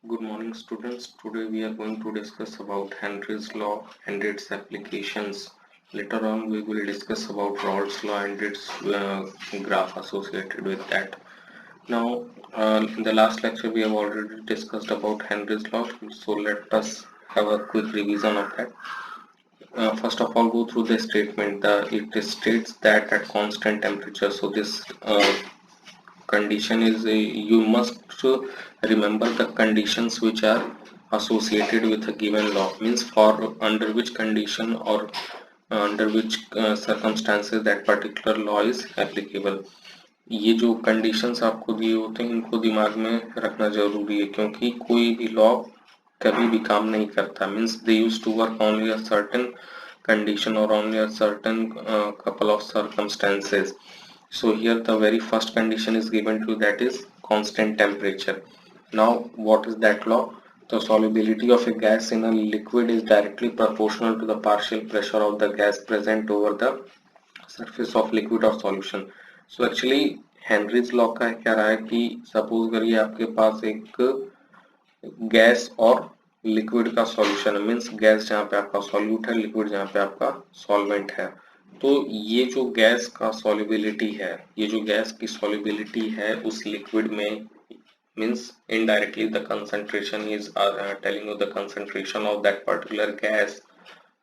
Good morning, students. Today we are going to discuss about Henry's law and its applications. Later on, we will discuss about Raoult's law and its graph associated with that. Now, in the last lecture, we have already discussed about Henry's law. So let us have a quick revision of that. First of all, go through the statement. It states that at constant temperature. So this condition is you must remember the conditions which are associated with a given law, means for under which condition or under which circumstances that particular law is applicable. ये जो conditions आपको दिए होते हैं इनको दिमाग में रखना जरूरी है, क्योंकि कोई भी लॉ कभी भी काम नहीं करता. Means they use to work only a certain condition or only a certain couple of circumstances. So here the very first condition is given to, that is constant temperature. Now what is that law? The solubility of a gas in a liquid is directly proportional to the partial pressure of the gas present over the surface of liquid or solution. So actually Henry's law का क्या रहा है कि suppose करिए आपके पास एक gas और liquid का सॉल्यूशन है, मीन्स गैस जहाँ पे आपका सॉल्यूट है, लिक्विड जहाँ पे आपका सॉल्वेंट है. तो ये जो गैस का सॉल्युबिलिटी है, ये जो गैस की सॉल्युबिलिटी है उस लिक्विड में, means indirectly the concentration is telling you the concentration of that particular gas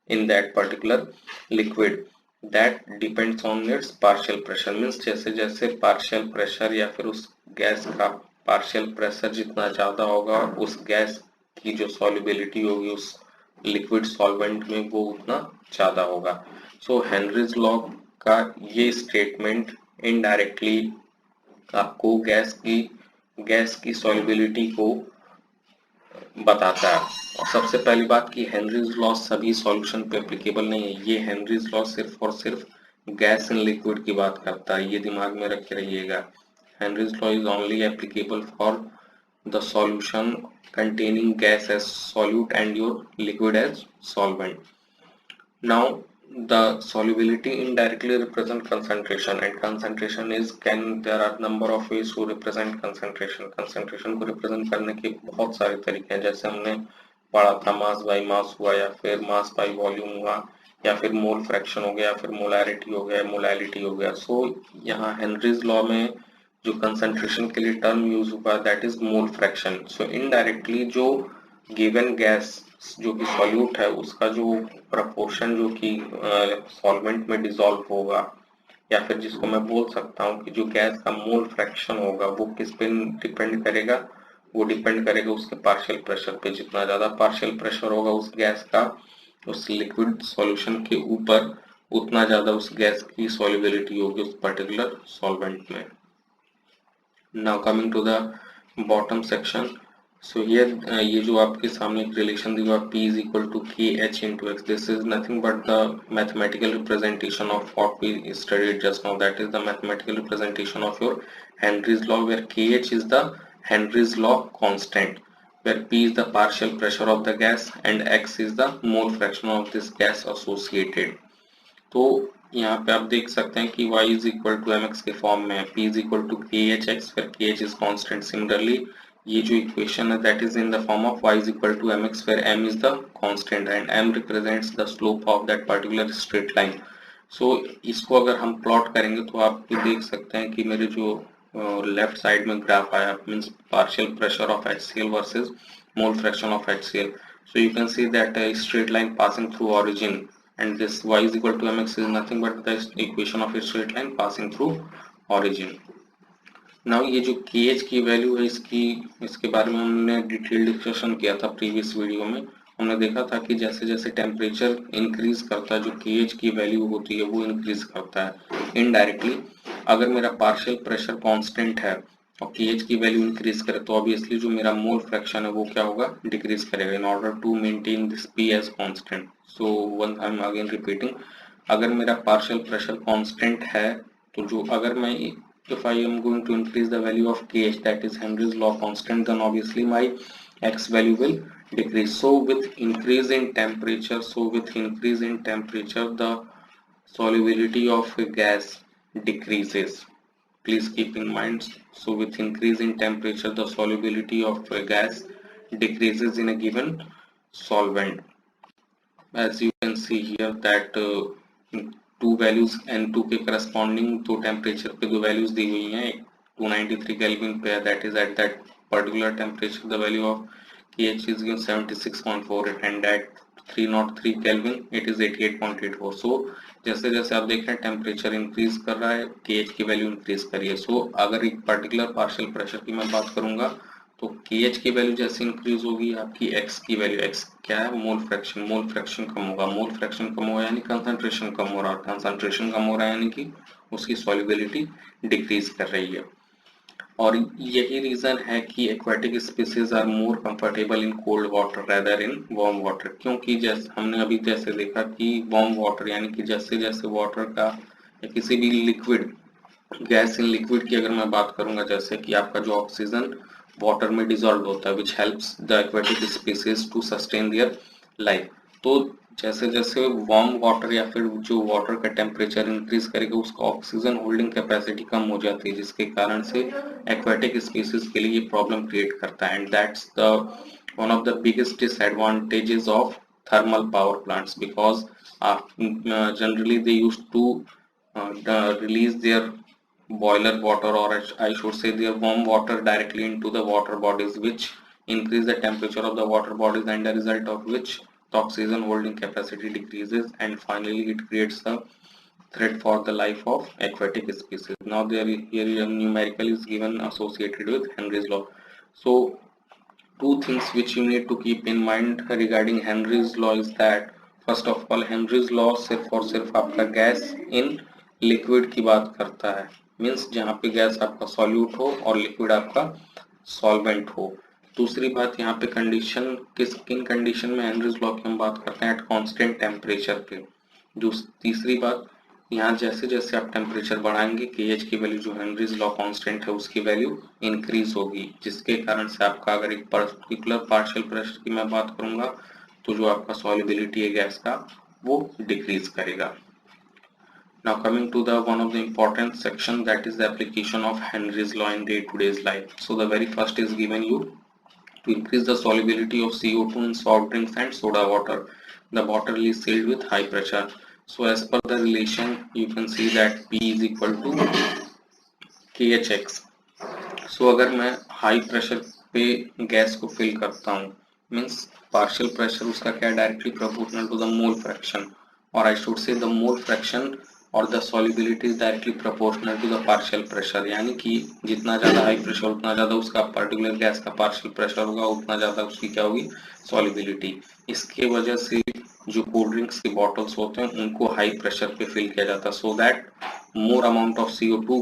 in that particular liquid, that depends on its partial pressure. means जैसे जैसे partial pressure या फिर उस गैस का partial pressure जितना ज्यादा होगा, उस गैस की जो solubility होगी उस liquid solvent में वो उतना ज्यादा होगा. So हेनरीज लॉ का ये स्टेटमेंट इनडायरेक्टली आपको गैस की सॉल्युबिलिटी को बताता है. और सबसे पहली बात कि हेनरीज लॉ सभी सॉल्यूशन पे एप्लीकेबल नहीं है. ये हेनरीज लॉ सिर्फ और सिर्फ गैस इन लिक्विड की बात करता है, ये दिमाग में रखे रहिएगा. Henry's law is only applicable for the solution containing gas as solute and your liquid as solvent. Now the solubility indirectly represent concentration, and concentration is there are number of ways to represent concentration. concentration को represent करने के बहुत सारे तरीके हैं, जैसे हमने पढ़ा था मास बाई मास हुआ, या फिर मास बाई वॉल्यूम हुआ, या फिर मोल फ्रैक्शन हो गया, या फिर मोलैरिटी हो गया, मोलैलिटी हो गया. सो यहाँ हेनरीज लॉ में जो कंसंट्रेशन के लिए टर्म यूज हुआ that is mole fraction. So indirectly जो गिवन गैस जो कि सॉल्यूट है उसका जो प्रपोर्शन जो कि सॉल्वेंट में डिसॉल्व होगा, या फिर जिसको मैं बोल सकता हूँ कि जो गैस का मोल फ्रैक्शन होगा वो किस पे डिपेंड करेगा, वो डिपेंड करेगा उसके पार्शियल प्रेशर पे. जितना ज्यादा पार्शियल प्रेशर होगा उस गैस का उस लिक्विड सॉल्यूशन के ऊपर, उतना ज्यादा उस गैस की सॉल्युबिलिटी होगी उस पर्टिकुलर सॉल्वेंट में. Now coming to the bottom section. So ये जो आपके सामने एक रिलेशन दी हुआ P is equal to KH into X. This is nothing but the mathematical representation of what we studied just now. That is the mathematical representation of your Henry's law, where KH is the Henry's law constant, where P is the partial pressure of the gas and X is the mole fraction of this gas associated. तो यहाँ पे आप देख सकते हैं कि y is equal to mx के form में है, P is equal to KHX, where KH is constant. Similarly ये जो इक्वेशन है that is in the form of y is equal to mx, where m is the constant and m represents the slope of that particular straight line. So इसको अगर हम plot करेंगे तो आप देख सकते हैं कि मेरे जो लेफ्ट साइड में ग्राफ आया, means partial pressure of HCl versus mole fraction of HCl. So you can see that a straight line passing through origin, and this y is equal to mx is nothing but the equation of a straight line passing through origin. Now ये जो KH की value है इसके बारे में हमने detail discussion किया था प्रीवियस वीडियो में. हमने देखा था कि जैसे जैसे टेम्परेचर इंक्रीज करता है जो KH की वैल्यू होती है वो इंक्रीज करता है इनडायरेक्टली. अगर मेरा पार्शियल प्रेशर कांस्टेंट है और KH की वैल्यू इंक्रीज करे तो ऑब्वियसली जो मेरा मोल फ्रैक्शन है वो क्या होगा, डिक्रीज करेगा in order to maintain this P as constant. So one I am again repeating, अगर मेरा पार्शियल प्रेशर कांस्टेंट है तो जो अगर मैं if I am going to increase the value of KH, that is Henry's law constant, then obviously my X value will decrease. So with increase in temperature, the solubility of a gas decreases. Please keep in mind. So with increase in temperature, the solubility of a gas decreases in a given solvent. As you can see here that two values N2 के corresponding दो temperature पे दो values दी हुई हैं, एक 293 Kelvin पे, that is at that particular temperature the value of KH is given 76.48 and at 303 Kelvin it is 88.84. So जैसे जैसे आप देख रहे हैं टेम्परेचर इंक्रीज कर रहा है, KH की वैल्यू इंक्रीज करिए. सो अगर एक पर्टिकुलर पार्शियल प्रेशर की मैं बात करूंगा तो KH की वैल्यू जैसे इंक्रीज होगी, आपकी X की वैल्यू, X क्या है, मोल फ्रैक्शन कम होगा. मोल फ्रैक्शन कम होगा यानी कंसंट्रेशन कम हो रहा है, कंसंट्रेशन कम हो रहा है यानी कि उसकी सॉल्युबिलिटी डिक्रीज कर रही है. और यही रीजन है कि aquatic species are more comfortable in cold water rather in warm water. क्योंकि जैसे हमने अभी जैसे देखा कि वार्म वाटर यानी कि जैसे जैसे वाटर का या किसी भी लिक्विड, गैस इन लिक्विड की अगर मैं बात करूंगा, जैसे कि आपका जो ऑक्सीजन वाटर में डिसॉल्व होता है, which helps the aquatic species to sustain their life. तो जैसे जैसे वार्म वाटर या फिर जो वाटर का टेम्परेचर इंक्रीज करेगा, उसका ऑक्सीजन होल्डिंग कैपेसिटी कम हो जाती है, जिसके कारण से एक्वाटिक स्पीसीज के लिए ये प्रॉब्लम क्रिएट करता है. And that's the one of the biggest disadvantages of thermal power plants, because generally they used to release their boiler water, or I should say their warm water, directly into the water bodies, which increase the temperature of the water bodies, and the result of which the oxygen holding capacity decreases, and finally it creates a threat for the life of aquatic species. Now here a numerical is given associated with Henry's law. So two things which you need to keep in mind regarding Henry's law is that first of all Henry's law सिर्फ और सिर्फ आपका gas in liquid की बात करता है, means जहाँ पे गैस आपका सॉल्यूट हो और लिक्विड आपका सॉल्वेंट हो. दूसरी बात यहाँ पे कंडीशन, किन कंडीशन में हेनरीज लॉ की हम बात करते हैं, एट कांस्टेंट टेम्परेचर पे. जो तीसरी बात, यहाँ जैसे जैसे आप टेम्परेचर बढ़ाएंगे KH की वैल्यू जो हेनरीज लॉ कांस्टेंट है उसकी वैल्यू इंक्रीज होगी, जिसके कारण से आपका अगर एक पर्टिकुलर पार्शियल प्रेशर की मैं बात करूंगा तो जो आपका सॉल्युबिलिटी है गैस का वो डिक्रीज करेगा. Now coming to the one of the important section, that is the application of Henry's law in day-to-day life. So the very first is given you to increase the solubility of CO2 in soft drinks and soda water. The bottle is sealed with high pressure. So as per the relation, you can see that P is equal to KHX. So अगर मैं high pressure पे gas को fill करता हूँ, means partial pressure उसका क्या, directly proportional to the mole fraction, और I should say the mole fraction और the solubility is directly proportional to the partial pressure. यानी कि जितना ज्यादा हाई प्रेशर उतना ज्यादा उसका पर्टिकुलर गैस का पार्शियल प्रेशर होगा, उतना ज्यादा उसकी क्या होगी, सॉल्युबिलिटी. इसके वजह से जो कोल्ड ड्रिंक्स के बॉटल्स होते हैं उनको हाई प्रेशर पे फिल किया जाता है, so that more amount of CO2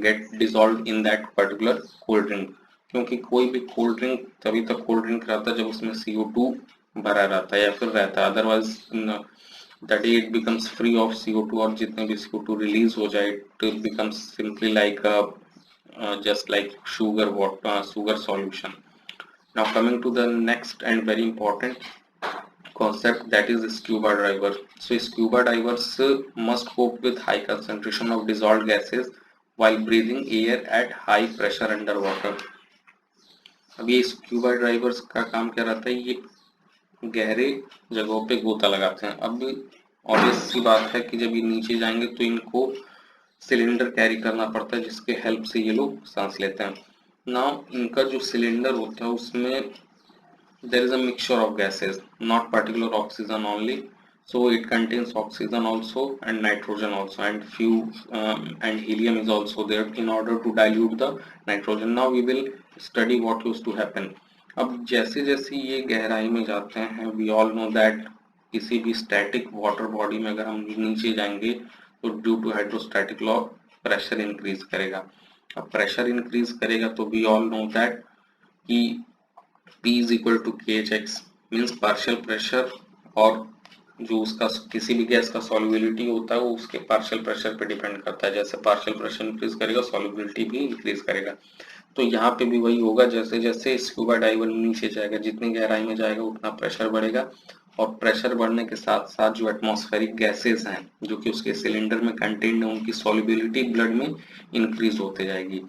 get dissolved in that particular cold drink. क्योंकि कोई भी कोल्ड ड्रिंक तभी तक कोल्ड ड्रिंक रहता है जब उसमें CO2 भरा रहता है या फिर रहता है, otherwise the day it becomes free of CO2 और जितने भी CO2 रिलीज हो जाए, it becomes simply like just like sugar solution. Now coming to the next and very important concept, that is scuba diver. So scuba divers must cope with high concentration of dissolved gases while breathing air at high pressure underwater. अब ये scuba drivers का काम क्या रहता है, ये गहरे जगहों पे गोता लगाते हैं. अब ऑब्वियस सी बात है कि जब ये नीचे जाएंगे तो इनको सिलेंडर कैरी करना पड़ता है, जिसके हेल्प से ये लोग सांस लेते हैं. नाउ इनका जो सिलेंडर होता है उसमें there is a mixture of gases, not particular oxygen only, so it contains oxygen also and nitrogen also, and few and helium is also there in order to dilute the nitrogen. Now we will study what used to happen. अब जैसे जैसे ये गहराई में जाते हैं, we all know that किसी भी static water body में अगर हम नीचे जाएंगे तो due to hydrostatic law pressure increase करेगा. अब pressure increase करेगा तो we all know that कि P is equal to KHX, means partial pressure और जो उसका किसी भी गैस का सॉल्युबिलिटी होता है वो उसके पार्शियल प्रेशर पे डिपेंड करता है. जैसे पार्शियल प्रेशर इंक्रीज करेगा सॉल्युबिलिटी भी इंक्रीज करेगा. तो यहाँ पे भी वही होगा, जैसे जैसे स्क्यूबा डाइवर नीचे जाएगा, जितनी गहराई में जाएगा उतना प्रेशर बढ़ेगा, और प्रेशर बढ़ने के साथ साथ जो एटमॉस्फेरिक गैसेस हैं जो कि उसके सिलेंडर में कंटेन्ड है उनकी सॉल्युबिलिटी ब्लड में इंक्रीज होते जाएगी.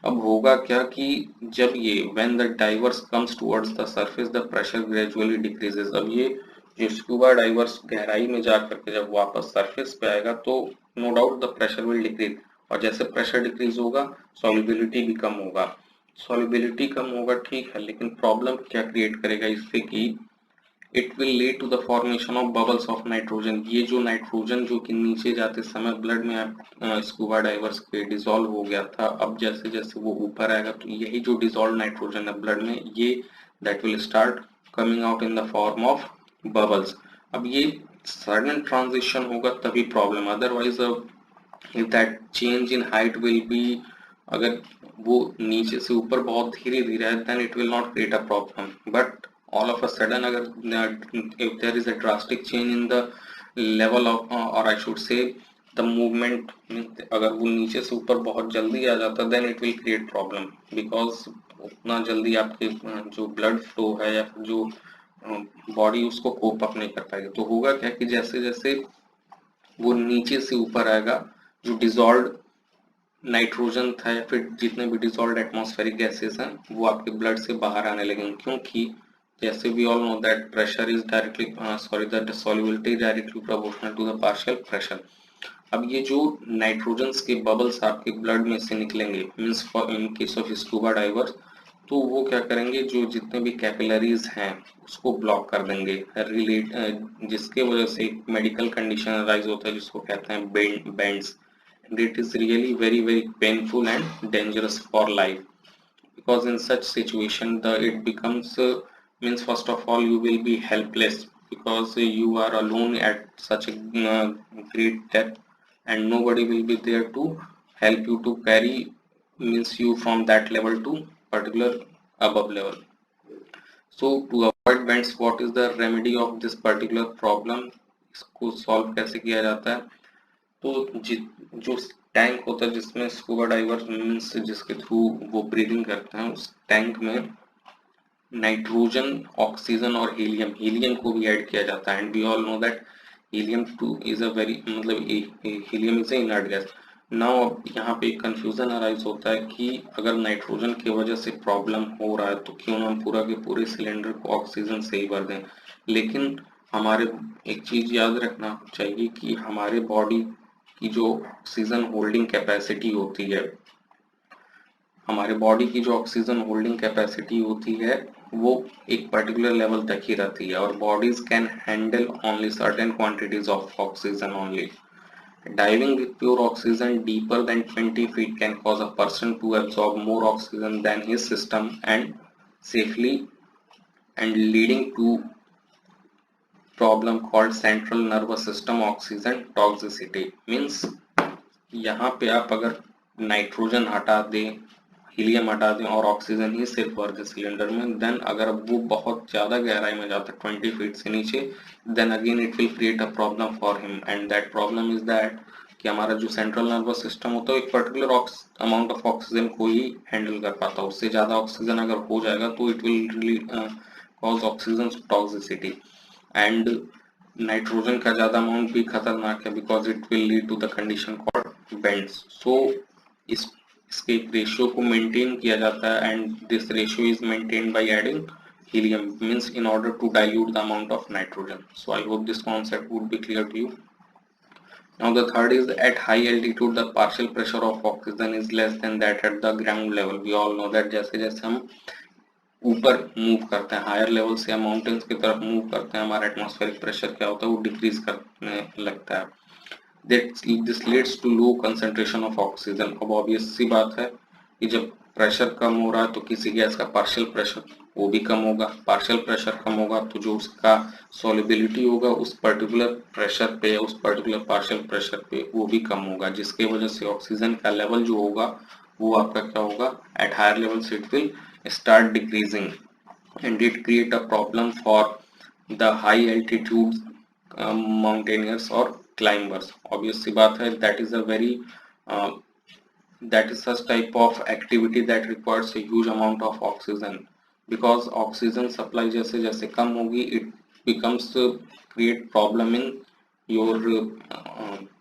अब होगा क्या कि जब ये when the diverse comes towards the surface the pressure gradually decreases. अब ये जो स्कूबा डाइवर्स गहराई में जा करके जब वापस सरफेस पे आएगा तो no doubt the pressure will decrease, और जैसे प्रेशर डिक्रीज होगा सॉल्युबिलिटी भी कम होगा। सॉल्युबिलिटी कम होगा ठीक है, लेकिन प्रॉब्लम क्या क्रिएट करेगा इससे कि it will lead to the formation of bubbles of nitrogen. ये जो नाइट्रोजन जो कि नीचे जाते समय ब्लड में स्कूबा डाइवर्स के डिसॉल्व हो गया था, अब जैसे जैसे वो ऊपर आएगा तो यही जो डिसॉल्व नाइट्रोजन है ब्लड में, ये that will start coming out in the form of bubbles. अब ये सडन ट्रांजिशन होगा तभी problem, otherwise if that change in height will be, अगर वो नीचे से ऊपर बहुत धीरे धीरे है then it will not create a problem, but all of a sudden अगर if there is a drastic change in the level of or I should say the movement, अगर वो नीचे से ऊपर बहुत जल्दी आ जाता है then it will create problem, because उतना जल्दी आपके जो ब्लड फ्लो है या फिर जो बॉडी उसको कोप अप नहीं कर पाएगी। तो होगा क्या कि जैसे जैसे वो नीचे से ऊपर आएगा, जो डिजॉल्व नाइट्रोजन था या फिर जितने भी डिजॉल्व एटमॉस्फेरिक गैसेस हैं वो आपके ब्लड से बाहर आने लगेंगे, क्योंकि जैसे we all know that pressure is directly sorry the solubility directly proportional to the partial pressure. अब ये जो नाइट्रोजन्स के बबल्स आपके ब्लड में से निकलेंगे means for in case of scuba divers, तो वो क्या करेंगे जो जितने भी कैपिलरीज हैं उसको ब्लॉक कर देंगे, रिलेट जिसके वजह से एक मेडिकल कंडीशन अराइज होता है जिसको कहते हैं bends, and it is really very very painful and dangerous for life, because in such situation the it becomes means first of all you will be helpless, because you are alone at such a great depth and nobody will be there to help you to carry means you from that level to particular above level. So to avoid bends what is the remedy of this particular problem, इसको solve कैसे किया जाता है? तो जो tank होता है जिसमें स्कूबा डाइवर मीन्स जिसके थ्रू वो ब्रीदिंग करते हैं, उस टैंक में नाइट्रोजन ऑक्सीजन और हीलियम हीलियम को भी ऐड किया जाता है, and we all know that helium too is a very मतलब helium is a inert gas. Now अब यहाँ पे एक कंफ्यूजन अराइज होता है कि अगर नाइट्रोजन की वजह से प्रॉब्लम हो रहा है तो क्यों ना हम पूरा के पूरे सिलेंडर को ऑक्सीजन से ही भर दें, लेकिन हमारे एक चीज याद रखना चाहिए कि हमारे बॉडी की जो ऑक्सीजन होल्डिंग कैपेसिटी होती है, हमारे बॉडी की जो ऑक्सीजन होल्डिंग कैपेसिटी होती है वो एक पर्टिकुलर लेवल तक ही रहती है, और bodies can handle only certain quantities of oxygen only. Diving with pure oxygen deeper than 20 feet can cause a person to absorb more oxygen than his system and safely, and leading to problem called central nervous system oxygen toxicity। Means यहाँ पे आप अगर nitrogen हटा दें, helium हटा दें और oxygen ही सिर्फ भर दें सिलेंडर में, देन अगर वो बहुत ज्यादा गहराई में जाता है 20 फीट से नीचे, then again it will create a problem for him, and that problem is that कि हमारा जो सेंट्रल नर्वस सिस्टम होता है एक पर्टिकुलर अमाउंट ऑफ ऑक्सीजन को ही हैंडल कर पाता है, उससे ज्यादा ऑक्सीजन अगर हो जाएगा तो it will cause oxygen toxicity, and nitrogen का ज्यादा अमाउंट भी खतरनाक है because it will lead to the condition called bends. So इसके रेशियो को मेंटेन किया जाता है, and this ratio is maintain by adding helium means in order to dilute the amount of nitrogen. So I hope this concept would be clear to you. Now the third is at high altitude the partial pressure of oxygen is less than that at the ground level. We all know that जैसे जैसे हम ऊपर move करते हैं higher level से या mountains की तरफ मूव करते हैं, हमारा एटमॉस्फेरिक प्रेशर क्या होता है वो डिक्रीज करने लगता है। This leads to low concentration of oxygen. अब ऑब्वियस सी बात है कि जब प्रेशर कम हो रहा है तो किसी गैस का पार्शियल प्रेशर वो भी कम होगा, पार्शियल प्रेशर कम होगा तो जो उसका सॉल्युबिलिटी होगा उस पर्टिकुलर प्रेशर पे उस पर्टिकुलर पार्शियल प्रेशर पे वो भी कम होगा, जिसके वजह से ऑक्सीजन का लेवल जो होगा वो आपका क्या होगा at higher level it will start decreasing, and it create a problem for the high altitude mountaineers or climbers। obvious सी बात है that is a very that is such type of activity that requires a huge amount of oxygen, because oxygen supply जैसे जैसे कम होगी it becomes create problem in your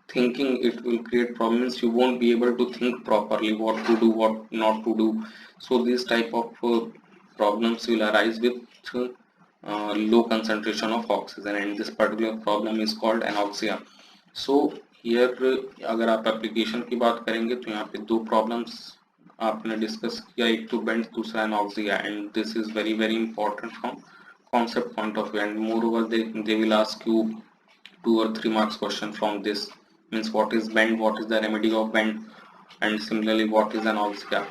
thinking, it will create problems. You won't be able to think properly what to do, what not to do. So these type of problems will arise with low concentration of oxygen, and this particular problem is called anoxia. So here अगर आप application की बात करेंगे तो यहाँ पे दो problems आपने डिस्कस किया, एक तो बेंड, दूसरा anoxia, and this is very very important from concept point of view, and moreover they will ask you 2 or 3 marks question from this. Means what is bend, what is the remedy of bend, and similarly what is anoxia.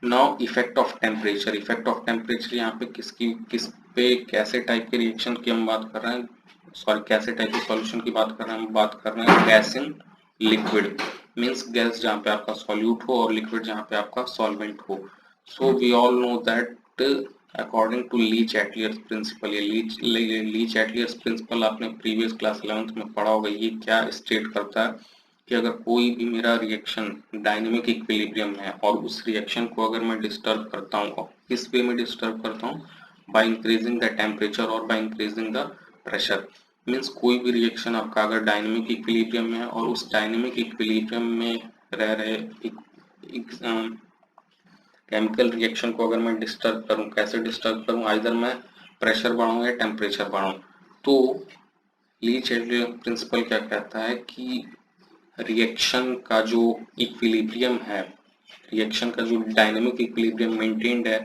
Now effect of temperature. Effect of temperature यहाँ पे किस पे कैसे type के reaction की हम बात कर रहे हैं, सॉरी कैसे टाइप के सॉल्यूशन की बात कर रहे हैं, हम बात कर रहे हैं gas in liquid. Means gas जहाँ पे आपका सॉल्यूट हो और लिक्विड जहाँ पे आपका सॉल्वेंट हो। So we all know that according to Le Chatelier's principle, ये लीच-एटलियर्स प्रिंसिपल आपने प्रीवियस क्लास 11th में पढ़ा होगा। ये क्या स्टेट करता है कि अगर कोई भी मेरा रिएक्शन डायनेमिक इक्विलिब्रियम है और उस रिएक्शन को अगर मैं डिस्टर्ब करता हूँ, और किस वे में डिस्टर्ब करता हूँ, बाय इंक्रीजिंग द टेम्परेचर और by increasing the pressure. Means कोई भी रिएक्शन आपका अगर डायनेमिक इक्विलिब्रियम में है और उस डायनेमिक इक्विलिब्रियम में रह रहे केमिकल रिएक्शन को अगर मैं डिस्टर्ब करूं, कैसे डिस्टर्ब करूं, आइदर मैं प्रेशर बढ़ाऊं या टेम्परेचर बढ़ाऊं, तो लीच-एटलियर प्रिंसिपल क्या कहता है कि रिएक्शन का जो इक्विलिब्रियम है, रिएक्शन का जो डायनेमिक इक्विलिब्रियम मेंटेन्ड है,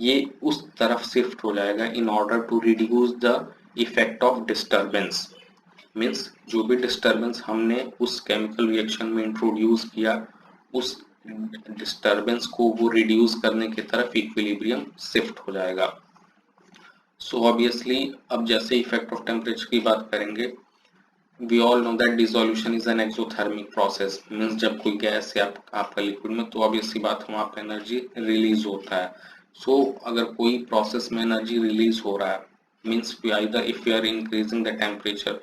ये उस तरफ शिफ्ट हो जाएगा in order to reduce the effect of disturbance. Means जो भी डिस्टर्बेंस हमने उस केमिकल रिएक्शन में इंट्रोड्यूस किया, उस डिस्टर्बेंस को वो रिड्यूस करने की तरफ इक्विलिब्रियम शिफ्ट हो जाएगा। सो ऑब्वियसली अब जैसे इफेक्ट ऑफ टेम्परेचर की बात करेंगे, we all know that dissolution is an exothermic process. Means जब कोई गैस है आपका लिक्विड में, तो ऑब्वियसली बात वहाँ पे एनर्जी रिलीज होता है। सो अगर कोई प्रोसेस में एनर्जी रिलीज हो रहा है, means either if we are increasing the temperature,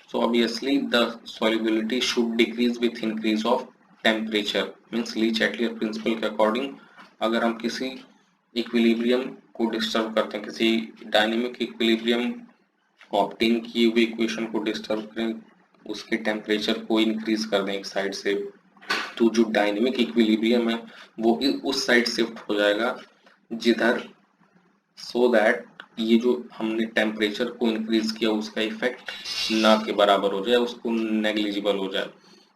so obviously the solubility should decrease with increase of temperature. Means Le Chatelier principle के अकॉर्डिंग अगर हम किसी इक्विलिब्रियम को डिस्टर्ब करते हैं, किसी डायनेमिक इक्विलिब्रियम ऑब्टेन किए हुए इक्वेशन को डिस्टर्ब करें, उसके टेम्परेचर को इंक्रीज कर दें एक साइड से, तो जो डायनेमिक इक्विलिब्रियम है वो उस साइड शिफ्ट हो जाएगा जिधर, सो दैट ये जो हमने टेम्परेचर को इंक्रीज किया उसका इफेक्ट ना के बराबर हो जाए, उसको नेग्लिजिबल हो जाए।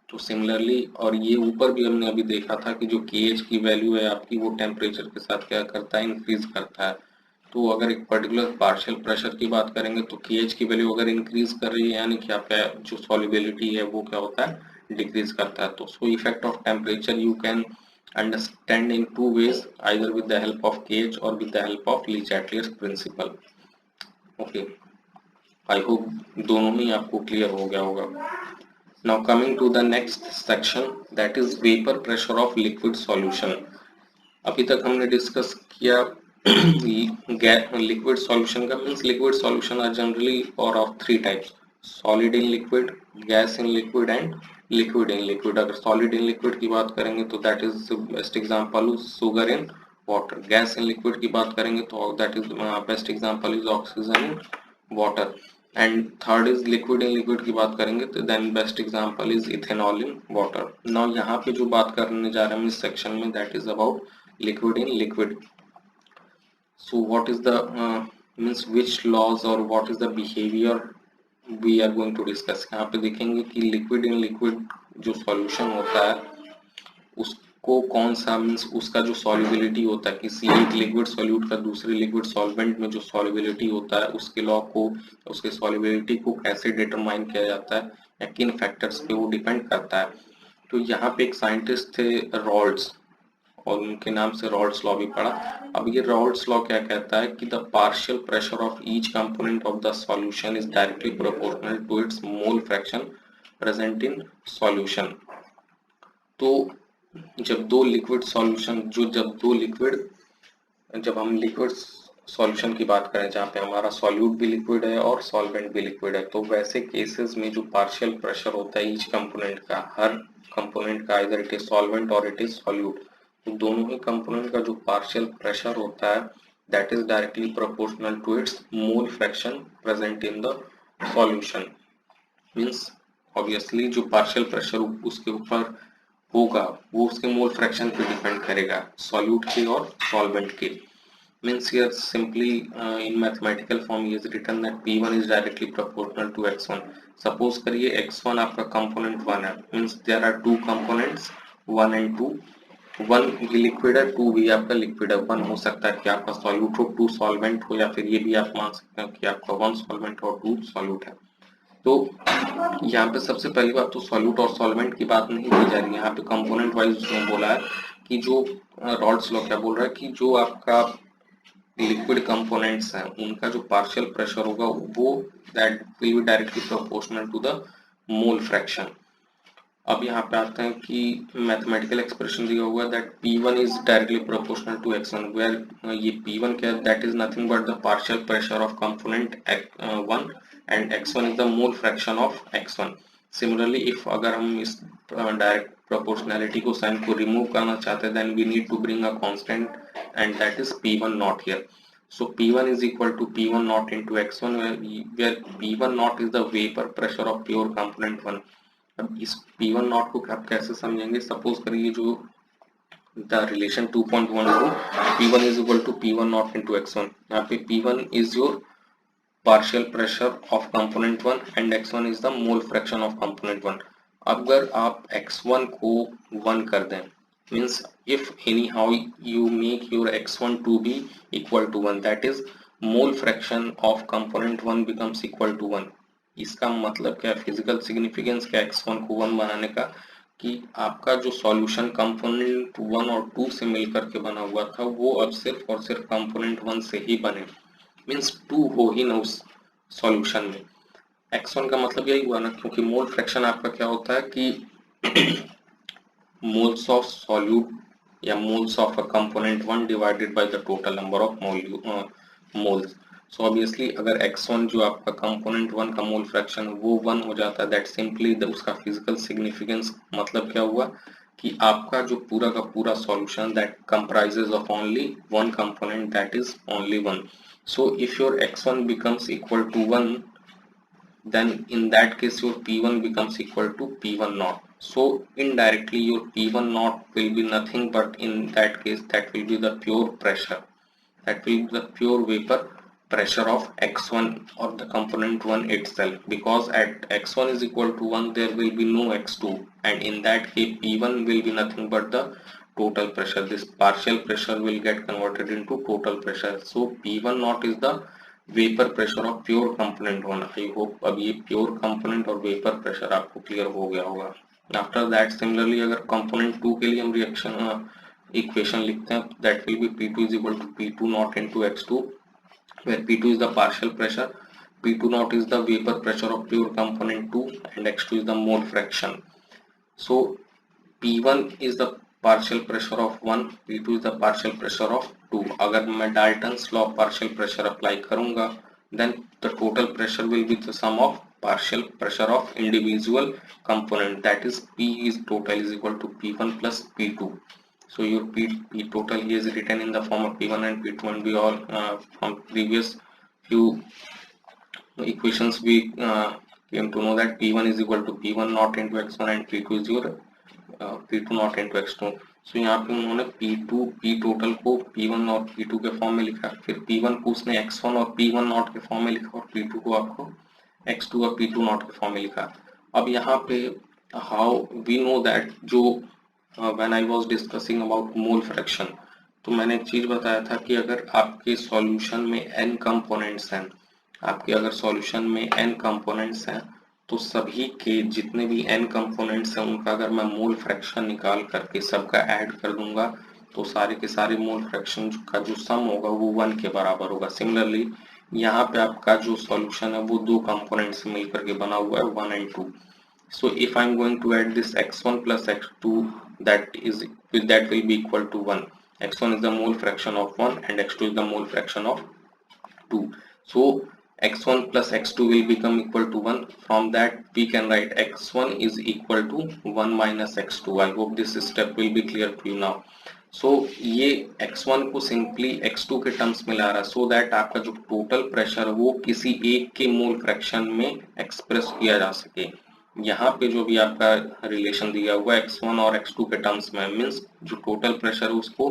तो सिमिलरली, और ये ऊपर भी हमने अभी देखा था कि जो KH की वैल्यू है आपकी, वो टेम्परेचर के साथ क्या करता है, इंक्रीज करता है। तो अगर एक पर्टिकुलर पार्शियल प्रेशर की बात करेंगे तो KH की वैल्यू अगर इंक्रीज कर रही है, यानी कि आपका जो सॉल्युबिलिटी है वो क्या होता है, डिक्रीज करता है। तो so effect of temperature you can understand in 2 ways, either with the help of KH or with the help of Le Chatelier's principle. Okay, I hope दोनों ही आपको क्लियर हो गया होगा। Now coming to the next section, that is vapor pressure of liquid solution. अभी तक हमने discuss किया लिक्विड सॉल्यूशन का। Means liquid solution are generally और of 3 types, solid in liquid, gas in liquid and liquid in liquid. अगर solid in liquid की बात करेंगे तो that is best example sugar in water. Gas in liquid की बात करेंगे तो that is best example is oxygen in water. And third is liquid in liquid की बात करेंगे तो then best example is ethanol in water. Now यहाँ पे जो बात करने जा रहे हैं इस सेक्शन में, that is about liquid in liquid. So what is the means which laws or what is the behavior we are going to discuss। यहाँ पे देखेंगे कि liquid in liquid जो solution होता है उसको कौन सा, मीन्स उसका जो solubility होता है, किसी एक liquid solute का दूसरे liquid solvent में जो solubility होता है, उसके law को, उसके solubility को कैसे determine किया जाता है या किन factors पे वो depend करता है। तो यहाँ पे एक साइंटिस्ट थे रॉल्ड्स, और उनके नाम से रॉल्ड्स लॉ भी पढ़ा। अब ये रॉल्ड्स लॉ क्या कहता है कि the partial pressure of each component of the solution is directly proportional to its mole fraction present in solution. तो जब दो लिक्विड सॉल्यूशन, जब हम लिक्विड सॉल्यूशन की बात करें जहाँ पे हमारा सॉल्यूट भी लिक्विड है और सॉल्वेंट भी लिक्विड है, तो वैसे केसेस में जो पार्शियल प्रेशर होता है ईच कंपोनेंट का, हर कंपोनेंट का, आइदर इट इज सॉल्वेंट और इट इज सॉल्यूट, तो दोनों ही कंपोनेंट का जो पार्शियल प्रेशर होता है that is directly proportional to its mole fraction present in the solution. Means obviously जो पार्शियल प्रेशर उसके ऊपर होगा वो उसके मोल फ्रैक्शन पे डिपेंड करेगा, सॉल्यूट के और सॉल्वेंट के। Means here simply in mathematical form he is written that P1 is directly proportional to X1. Suppose करिए X1 आपका component 1 है, means there are two components 1 and 2. 1 भी लिक्विड है, 2 भी आपका लिक्विड है। 1 हो सकता है कि आपका सॉल्यूट हो, 2 सॉल्वेंट हो, या फिर ये भी आप मान सकते हैं कि आपका 1 सॉल्वेंट और 2 सॉल्यूट है। तो यहाँ पे सबसे पहली बात तो सॉल्यूट और सॉल्वेंट की बात नहीं की जा रही है, यहाँ पे कंपोनेंट वाइज उसने बोला है कि जो रॉल्स लॉ क्या बोल रहा है कि जो आपका लिक्विड कंपोनेंट्स हैं उनका जो पार्शियल प्रेशर होगा वो that will be directly proportional to the mole fraction. अब यहाँ पे आते हैं कि मैथमेटिकल एक्सप्रेशन दिया हुआ है that P1 is directly proportional to X1 where ये P1 क्या है, that is nothing but the partial pressure of component 1 and X1 is the mole fraction of X1। Similarly if अगर हम इस डायरेक्ट प्रोपोर्शनैलिटी को साइन को remove करना चाहते हैं then we need to bring a constant and that is P1 naught here. So P1 is equal to P1 naught into X1 where P1 naught is the vapor pressure of pure component 1. अब इस P1 naught को आप कैसे समझेंगे, suppose करिए जो the relation 2.1 हो P1 is equal to P1 naught into X1, यहाँ पे P1 is your partial pressure of component 1 and X1 is the mole fraction of component 1. अगर आप X1 को 1 कर दें means if anyhow you make your X1 to be equal to 1 that is mole fraction of component 1 becomes equal to 1. इसका मतलब क्या है, physical significance क्या X1 को 1 बनाने का, कि आपका जो सॉल्यूशन कंपोनेंट 1 और 2 से मिलकर के बना हुआ था वो अब सिर्फ और सिर्फ कंपोनेंट 1 से ही बने, मीन्स 2 हो ही ना उस सॉल्यूशन में। X1 का मतलब यही हुआ ना, क्योंकि मोल फ्रैक्शन आपका क्या होता है कि moles of solute या moles of a component 1 divided by the total number of moles. So obviously अगर X1 जो आपका component 1 का मोल फ्रैक्शन वो 1 हो जाता है that simply उसका फिजिकल सिग्निफिकेंस मतलब क्या हुआ कि आपका जो पूरा का पूरा solution that comprises of only one component that is only 1. So if your X1 becomes equal to 1 then in that case your P1 becomes equal to P1 naught. So indirectly your P1 naught will be nothing but in that case that will be the pure pressure, that will be the pure vapor pressure of X1 or the component 1 itself, because at X1 is equal to 1 there will be no X2 and in that case P1 will be nothing but the total pressure. This partial pressure will get converted into total pressure. So P1 naught is the vapour pressure of pure component 1. I hope अब ये pure component और vapour pressure आपको clear हो गया होगा। After that similarly अगर component 2 के लिए हम रिएक्शन इक्वेशन लिखते हैं that will be P2 is equal to P2 naught into X2 where P2 is the partial pressure, P2 naught is the vapour pressure of pure component 2 and X2 is the mole fraction. So P1 is the partial pressure of 1, P2 is the partial pressure of 2. अगर मैं Dalton's law partial pressure apply करूंगा then the total pressure will be the sum of partial pressure of individual component, that is P is total is equal to P1 plus P2. So your P total here is written in the form of P1 and P2 and we all from previous few equations we came to know that P1 is equal to P1 naught into X1 and P2 is your P2 not into X2. सो यहाँ पे उन्होंने P2 P total को P1 और P2 के form में लिखा, फिर P1 को उसने X1 और P1 नॉट के फॉर्म में लिखा और P2 को आपको X2 और P2 नॉट के फॉर्म में लिखा। अब यहाँ पे हाउ वी नो दैट जो when I was discussing about mole fraction तो मैंने एक चीज बताया था कि अगर आपके सॉल्यूशन में n कंपोनेंट्स हैं, आपके अगर सॉल्यूशन में n कंपोनेंट्स हैं तो सभी के जितने भी n कंपोनेंट्स हैं उनका अगर मैं मोल फ्रैक्शन निकाल करके सबका ऐड कर दूंगा तो सारे के सारे मोल फ्रैक्शन का जो सम होगा वो 1 के बराबर होगा। सिमिलरली यहाँ पे आपका जो सॉल्यूशन है वो दो कंपोनेंट से मिलकर के बना हुआ है 1 and 2. So if I'm going to add this X1 plus X2 that will be equal to 1. X1 is the mole fraction of 1 and X2 is the mole fraction of 2. So X1 plus X2 will become equal to 1. From that we can write X1 is equal to 1 minus X2. I hope this step will be clear to you now. So ये X1 को simply X2 के terms में ला रहा है so that आपका जो total pressure वो किसी एक के मोल फ्रैक्शन में एक्सप्रेस किया जा सके, यहाँ पे जो भी आपका रिलेशन दिया हुआ है x1 और x2 के टर्म्स में, मीन्स जो टोटल प्रेशर है उसको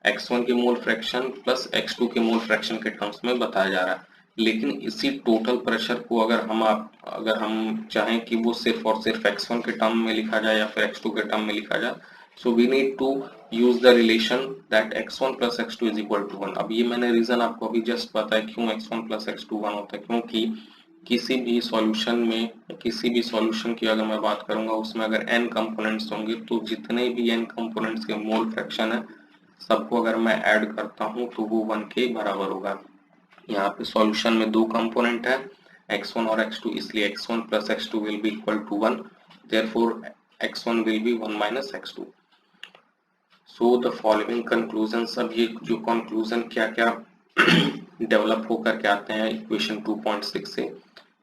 x1 के मोल फ्रैक्शन प्लस x2 के मोल फ्रैक्शन के टर्म्स में बताया जा रहा है। लेकिन इसी टोटल प्रेशर को अगर हम चाहें कि वो सिर्फ और सिर्फ x1 के टर्म में लिखा जाए या फिर x2 के टर्म में लिखा जाए, so we need to use the relation that x1 plus x2 is equal to 1। अब ये मैंने रीजन आपको अभी जस्ट बताया क्यों x1 प्लस x2 1 होता है, क्योंकि किसी भी सॉल्यूशन की अगर मैं बात करूंगा उसमें अगर n कंपोनेंट्स होंगे तो जितने भी n कंपोनेंट्स के मोल फ्रैक्शन है सबको अगर मैं ऐड करता हूं तो वो 1 के बराबर होगा। यहाँ पे सॉल्यूशन में दो कंपोनेंट है x1 और x2, इसलिए x1 plus x2 will be equal to 1, therefore x1 will be 1 minus x2। So the following conclusions, अब ये जो कंक्लूजन क्या क्या डेवलप होकर के आते हैं इक्वेशन 2.6 से।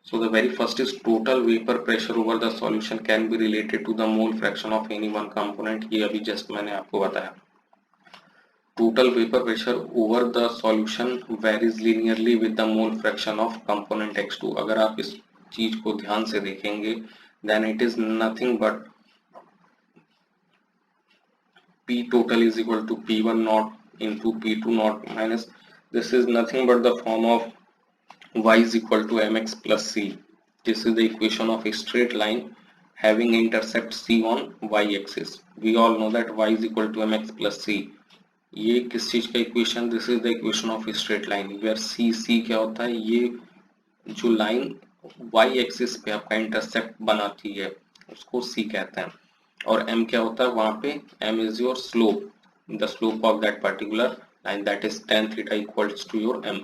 So the very first is total vapor pressure over the solution can be related to the mole fraction of any one component। ये अभी जस्ट मैंने आपको बताया। Total vapor pressure over the solution varies linearly with the mole fraction of component X2। अगर आप इस चीज को ध्यान से देखेंगे then it is nothing but P total is equal to P1 naught into P2 naught minus, this is nothing but the form of y is equal to mx plus c. This is the equation of a straight line having intercept c on y axis. We all know that y is equal to mx plus c. ये किस चीज का equation? This is the equation of straight line where C क्या होता है, ये जो line y axis पे आपका इंटरसेप्ट बनाती है उसको c कहते हैं, और m क्या होता है वहां पे, m is your slope, the slope of that particular line, that is tan theta equals to your m।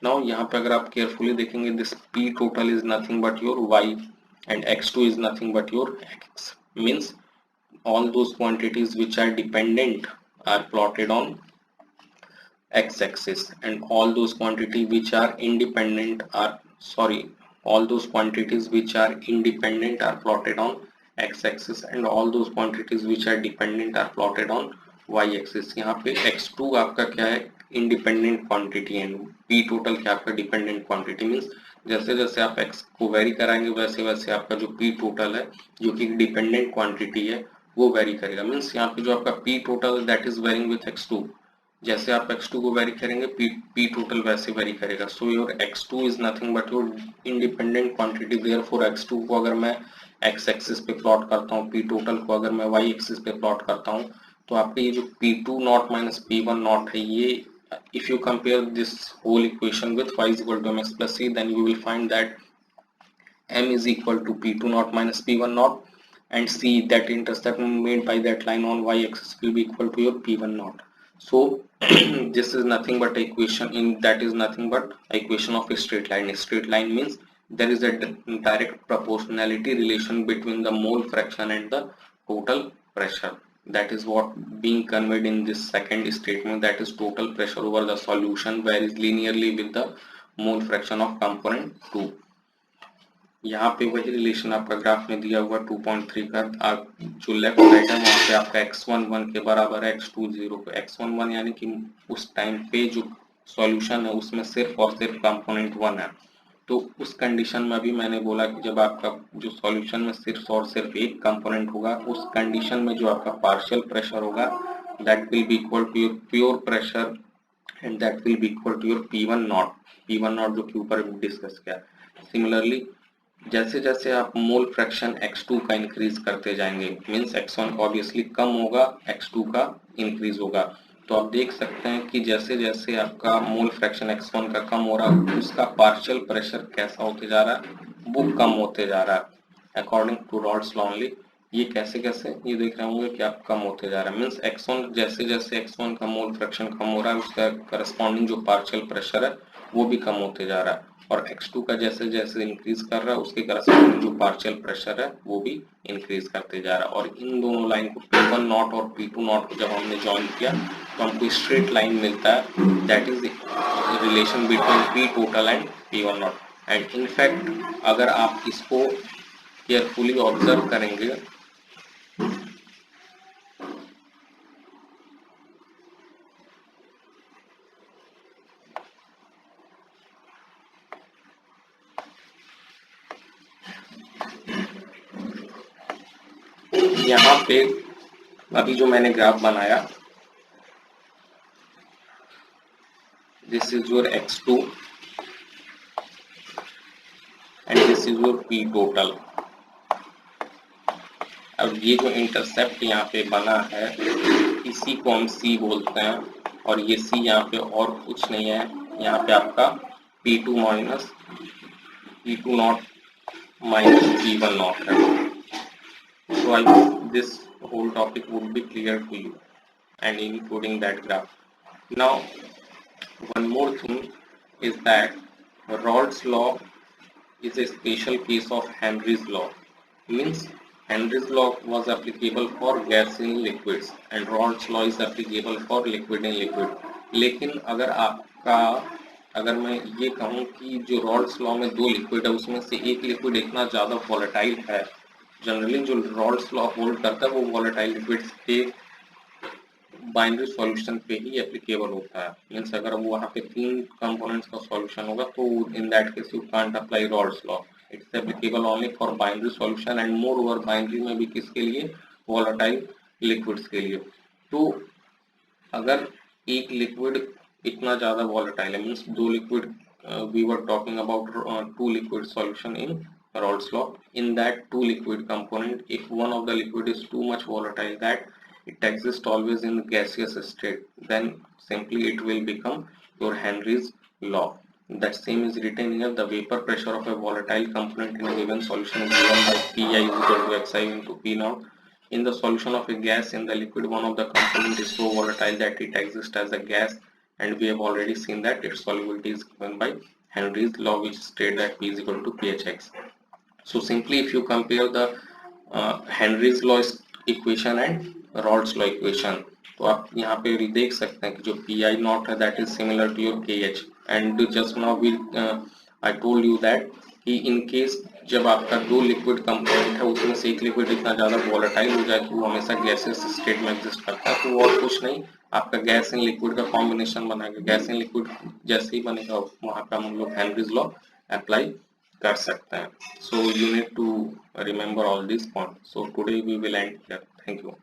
Now यहाँ पे अगर आप केयरफुली देखेंगे this p total is nothing but your y and x2 is nothing but your x, means all those quantities which are dependent are plotted on x-axis and all those quantities which are independent are all those quantities which are independent are plotted on x-axis and all those quantities which are dependent are plotted on y-axis। यहाँ पे x2 आपका क्या है, independent quantity है, p total क्या आपका dependent quantity, means जैसे जैसे आप x को वेरी कराएंगे वैसे वैसे आपका जो p टोटल है जो कि डिपेंडेंट क्वांटिटी है वो वेरी करेगा। मीन्स यहाँ पे जो आपका p total that is varying with x2, जैसे आप x2 को वेरी करेंगे p टोटल वैसे वेरी करेगा। So your x2 is nothing but your independent quantity, therefore x2 को अगर मैं x एक्सिस पे प्लॉट करता हूँ, p टोटल को अगर मैं y एक्सिस पे प्लॉट करता हूँ, तो आपके ये जो p2 not minus p1 not है, ये if you compare this whole equation with y is equal to mx plus c, then you will find that m is equal to p2 naught minus p1 naught and c, that intercept made by that line on y axis, will be equal to your p1 naught. So this is nothing but equation in that is nothing but equation of a straight line. A straight line means there is a direct proportionality relation between the mole fraction and the total pressure. That is what being conveyed in this second statement, that is total pressure over the solution varies linearly with the mole fraction of component 2। यहाँ पे वही relation आपका graph में दिया हुआ 2.3 का, आप जो लेफ्ट साइड है वहाँ पे आपका x1 1 के बराबर है, x2 0 पे, x1 1 यानी कि उस टाइम पे जो सॉल्यूशन है उसमें सिर्फ और सिर्फ कंपोनेंट 1 है। तो उस कंडीशन में अभी मैंने बोला कि जब आपका जो सॉल्यूशन में सिर्फ और सिर्फ एक कंपोनेंट होगा, उस कंडीशन में जो आपका पार्शियल प्रेशर होगा that will be equal to your pure pressure and that will be equal to your p1 naught जो कि ऊपर डिस्कस किया। सिमिलरली जैसे जैसे आप मोल फ्रैक्शन x2 का इंक्रीज करते जाएंगे, मीन्स x1 का ऑब्वियसली कम होगा, x2 का इंक्रीज होगा, तो आप देख सकते हैं कि जैसे जैसे आपका मोल फ्रैक्शन x1 का कम हो रहा है उसका पार्शियल प्रेशर कैसा होते जा रहा है, वो कम होते जा रहा है according to Raoult's law only. ये कैसे कैसे, ये देख रहे होंगे कि आप कम होते जा रहा है, मीन्स x1 जैसे जैसे x1 का मोल फ्रैक्शन कम हो रहा है उसका करस्पॉन्डिंग जो पार्शियल प्रेशर है वो भी कम होते जा रहा है, और x2 का जैसे जैसे इंक्रीज कर रहा है उसके करस्पॉन्डिंग जो पार्शियल प्रेशर है वो भी इंक्रीज करते जा रहा है। और इन दोनों लाइन को p1 नॉट और p2 नॉट को जब हमने ज्वाइन किया तो हमको स्ट्रेट लाइन मिलता है, that is relation between p total and p1 not. And in fact अगर आप इसको केयरफुली ऑब्जर्व करेंगे यहाँ पे अभी जो मैंने ग्राफ बनाया, this is your x2 and this is your p total. अब ये जो इंटरसेप्ट यहाँ पे बना है इसी को हम C बोलते हैं, और ये C यहाँ पे और कुछ नहीं है, यहाँ पे आपका P2 minus P2 not minus P1 not है। So I hope this whole topic would be clear to you and including that graph. Now one more thing is that Raoult's law is a special case of Henry's law. Means Henry's law was applicable for gas in liquids and Raoult's law is applicable for liquid in liquid. लेकिन अगर मैं ये कहूँ कि जो रॉल्ट्स law में दो liquid है उसमें से एक लिक्विड इतना ज़्यादा वॉलेटाइल है, जनरली जो रॉल्ट्स लॉ होल्ड करता है वो वॉलेटाइल लिक्विड्स के बाइनरी सॉल्यूशन पे ही एप्लीकेबल होता है। मीन्स अगर वो वहाँ पे 3 कंपोनेंट्स का सॉल्यूशन होगा तो in that case you can't apply Raoult's law, it's applicable only for binary solution and moreover binary में भी किसके लिए, वॉलेटाइल लिक्विड्स के लिए। तो अगर एक लिक्विड इतना ज्यादा वॉलेटाइल है, मीन्स दो liquid, we were talking about 2 liquid solution in Raoult's law. In that 2 liquid component, if one of the liquid is too much volatile that it exists always in gaseous state, then simply it will become your Henry's law. That same is written here. The vapor pressure of a volatile component in a given solution is given by Pi is equal to Xi into P naught. In the solution of a gas in the liquid, one of the component is so volatile that it exists as a gas, and we have already seen that its solubility is given by Henry's law, which states that P is equal to PHX. So simply if you compare the Henry's law equation and Raoult's law equation, तो आप यहाँ पे देख सकते हैं कि जो Pi naught है that is similar to your KH, and just now I told you that कि in case जब आपका दो लिक्विड कंपोनेंट है उसमें से एक लिक्विड इतना ज्यादा वॉलेटाइल हो जाए कि वो हमेशा गैसेस स्टेट में एग्जिस्ट करता है, तो वो और कुछ नहीं आपका गैस इन लिक्विड का कॉम्बिनेशन बनाएगा। गैस इन लिक्विड जैसे ही बनेगा वहां पे हम लोग हेनरीज लॉ अप्लाई कर सकते हैं। So you need to remember all this point. So today we will end here. Thank you.